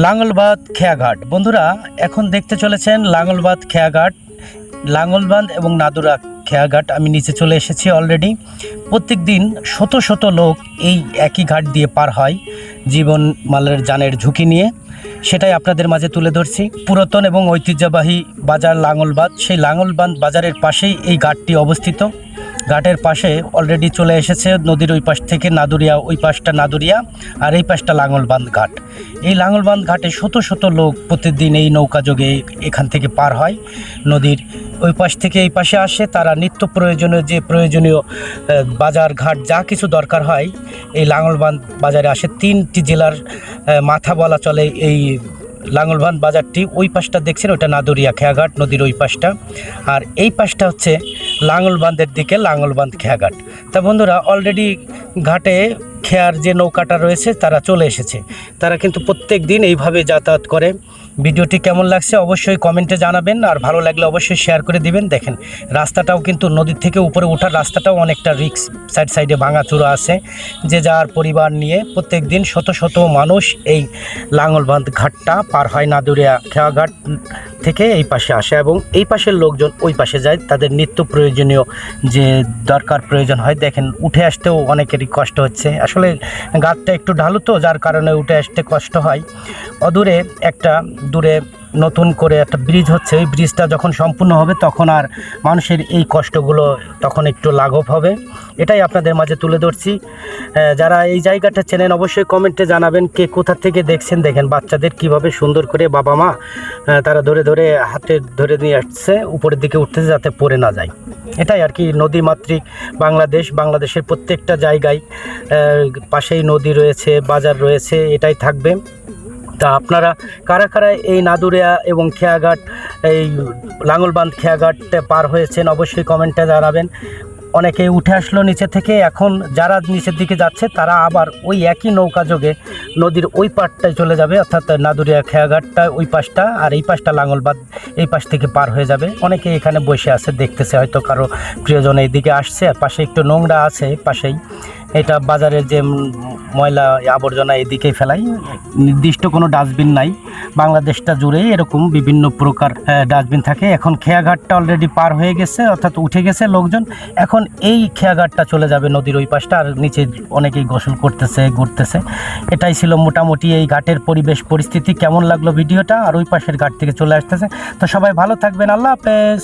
লাঙ্গলবাদ খেয়াঘাট বন্ধুরা এখন দেখতে চলেছেন লাঙ্গলবাদ খেয়াঘাট, লাঙ্গলবাদ এবং নাদুরা খেয়াঘাট। আমি নিচে চলে এসেছি অলরেডি। প্রত্যেক দিন শত শত লোক এই একই ঘাট দিয়ে পার হয় জীবন মালের জানের ঝুঁকি নিয়ে, সেটাই আপনাদের মাঝে তুলে ধরছি। পুরাতন এবং ঐতিহ্যবাহী বাজার লাঙ্গলবাদ, সেই লাঙ্গলবাদ বাজারের পাশেই এই ঘাটটি অবস্থিত। ঘাটের পাশে অলরেডি চলে এসেছে নদীর ওই পাশ থেকে নাদুরিয়া, ওই পাশটা নাদুরিয়া আর এই পাশটা লাঙ্গলবাদ ঘাট। এই লাঙ্গলবাদ ঘাটে শত শত লোক প্রতিদিন এই নৌকা যোগে এখান থেকে পার হয়। নদীর ওই পাশ থেকে এই পাশে আসে, তারা নিত্য প্রয়োজনীয় যে প্রয়োজনীয় বাজার ঘাট যা কিছু দরকার হয় এই লাঙ্গলবাদ বাজারে আসে। 3টি জেলার মাথা বলা চলে এই লাঙ্গলবাদ বাজারটি। ওই পাশটা দেখছেন ওটা নাদুরিয়া খেয়াঘাট, নদীর ওই পাশটা, আর এই পাশটা হচ্ছে লাঙ্গলবাঁধের দিকে লাঙ্গলবাদ খেয়াঘাট। তা বন্ধুরা অলরেডি ঘাটে খেয়ার যে নৌকাটা রয়েছে তারা চলে এসেছে। তারা কিন্তু প্রত্যেক দিন এইভাবে যাতায়াত করে। ভিডিওটি কেমন লাগছে অবশ্যই কমেন্টে জানাবেন, আর ভালো লাগলে অবশ্যই শেয়ার করে দিবেন। দেখেন রাস্তাটাও কিন্তু নদীর থেকে উপরে ওঠার রাস্তাটাও অনেকটা রিস্ক, সাইডে ভাঙাচুরা আছে। যে যার পরিবার নিয়ে প্রত্যেক দিন শত শত মানুষ এই লাঙ্গলবাদ ঘাটটা পার হয়। নাদুরিয়া খেয়াঘাট থেকে এই পাশে আসে এবং এই পাশের লোকজন ওই পাশে যায়, তাদের নিত্য প্রয়োজনীয় যে দরকার প্রয়োজন হয়। দেখেন উঠে আসতেও অনেকেরই কষ্ট হচ্ছে, আসলে ঘাটটা একটু ঢালু তো, যার কারণে উঠে আসতে কষ্ট হয়। অদূরে দূরে নতুন করে একটা ব্রিজ হচ্ছে, ওই ব্রিজটা যখন সম্পূর্ণ হবে তখন আর মানুষের এই কষ্টগুলো তখন একটু লাঘব হবে। এটাই আপনাদের মাঝে তুলে ধরছি। যারা এই জায়গাটা চেনেন অবশ্যই কমেন্টে জানাবেন কে কোথা থেকে দেখছেন। দেখেন বাচ্চাদের কিভাবে সুন্দর করে বাবা মা তারা ধরে হাতে ধরে নিয়ে আসছে, উপরের দিকে উঠতেছে যাতে পড়ে না যায়। এটাই আর কি, নদীমাতৃক বাংলাদেশের প্রত্যেকটা জায়গায় পাশেই নদী রয়েছে, বাজার রয়েছে, এটাই থাকবে। তা আপনারা কারা কারা এই নাদুরিয়া এবং খেয়াঘাট, এই লাঙ্গলবাদ খেয়াঘাটে পার হয়েছেন অবশ্যই কমেন্টে জানাবেন। অনেকে উঠে আসলো নিচে থেকে, এখন যারা নিচের দিকে যাচ্ছে তারা আবার ওই একই নৌকা যোগে নদীর ওই পাড়টায় চলে যাবে, অর্থাৎ নাদুরিয়া খেয়াঘাটটা ওই পাশটা, আর এই পাশটা লাঙ্গলবাদ এই পাশ থেকে পার হয়ে যাবে। অনেকে এখানে বসে আছে দেখতেছে, হয়তো কারো প্রিয়জন এইদিকে আসছে। আর পাশে একটু নোংরা আছে পাশেই, এটা বাজারের যে ময়লা আবর্জনা এদিকেই ফেলাই, নির্দিষ্ট কোনো ডাস্টবিন নাই। বাংলাদেশটা জুড়েই এরকম বিভিন্ন প্রকার ডাস্টবিন থাকে। এখন খেয়াঘাটটা অলরেডি পার হয়ে গেছে, অর্থাৎ উঠে গেছে লোকজন। এখন এই খেয়াঘাটটা চলে যাবে নদীর ওই পাশটা, আর নিচে অনেকেই গোসল করতেছে, ঘুরতেছে। এটাই ছিল মোটামুটি এই ঘাটের পরিবেশ পরিস্থিতি। কেমন লাগলো ভিডিওটা? আর ওই পাশের ঘাট থেকে চলে আসতেছে। তো সবাই ভালো থাকবেন, আল্লাহ হাফেজ।